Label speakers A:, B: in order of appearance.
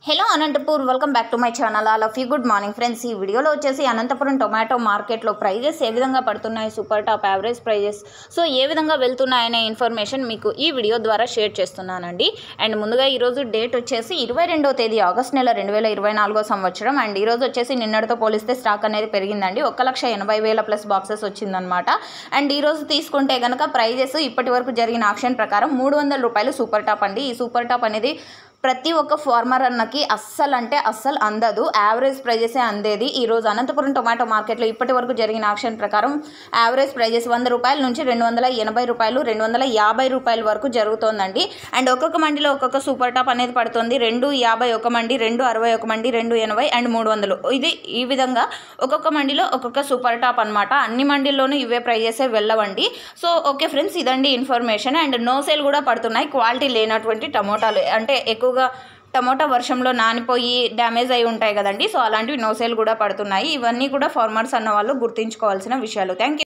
A: Hello Anantapur welcome back to my channel. All of you good morning friends. ఈ వీడియోలో వచ్చేసి Anantapuram tomato మార్కెట్లో prices ఏ విధంగా పడుతున్నాయి, super top average prices so ఏ విధంగా వెళ్తున్నాయనే ఇన్ఫర్మేషన్ మీకు ఈ వీడియో ద్వారా షేర్ చేస్తున్నానండి. అండ్ ముందుగా ఈరోజు డేట్ వచ్చేసి 22వ తేదీ ఆగస్ట్ నెల 2024 సంవత్సరం. అండ్ ఈరోజు వచ్చేసి నిన్నటితో పోలిస్తే స్టాక్ అనేది పెరిగిందండి. 1,80,000 ప్లస్ బాక్సెస్ వచ్చిందనమాట. అండ్ ఈరోజు తీసుకుంటే కనుక ప్రైజెస్ ఇప్పటి వరకు జరిగిన ఆక్షన్ ప్రకారం 300 రూపాయలు సూపర్ టాప్ అండి. ఈ సూపర్ టాప్ అనేది ప్రతి ఒక్క ఫార్మర్ అన్నకి అస్సలు అందదు, యావరేజ్ ప్రైజెసే అందేది. ఈరోజు అనంతపురం టొమాటో మార్కెట్లో ఇప్పటి వరకు జరిగిన ఆక్షన్ ప్రకారం యావరేజ్ ప్రైజెస్ 100 రూపాయల నుంచి 280 రూపాయలు, 250 రూపాయల వరకు జరుగుతోందండి. అండ్ ఒక్కొక్క మండిలో ఒక్కొక్క సూపర్ టాప్ అనేది పడుతుంది. 250 ఒక మండి, 260 ఒక మండి, 280 అండ్ 300. ఇది ఈ విధంగా ఒక్కొక్క మండిలో ఒక్కొక్క సూపర్ టాప్ అనమాట. అన్ని మండీల్లోనూ ఇవే ప్రైజెసే వెళ్ళవండి. సో ఓకే ఫ్రెండ్స్, ఇదండి ఇన్ఫర్మేషన్. అండ్ నో సేల్ కూడా పడుతున్నాయి. క్వాలిటీ లేనటువంటి టమోటాలు, అంటే ఎక్కువగా టమోటా వర్షంలో నానిపోయి డ్యామేజ్ అయి ఉంటాయి కదండి. సో అలాంటివి నో సేల్ కూడా పడుతున్నాయి. ఇవన్నీ కూడా ఫార్మర్స్ అన్న వాళ్ళు గుర్తుంచుకోవాల్సిన విషయాలు. Thank you.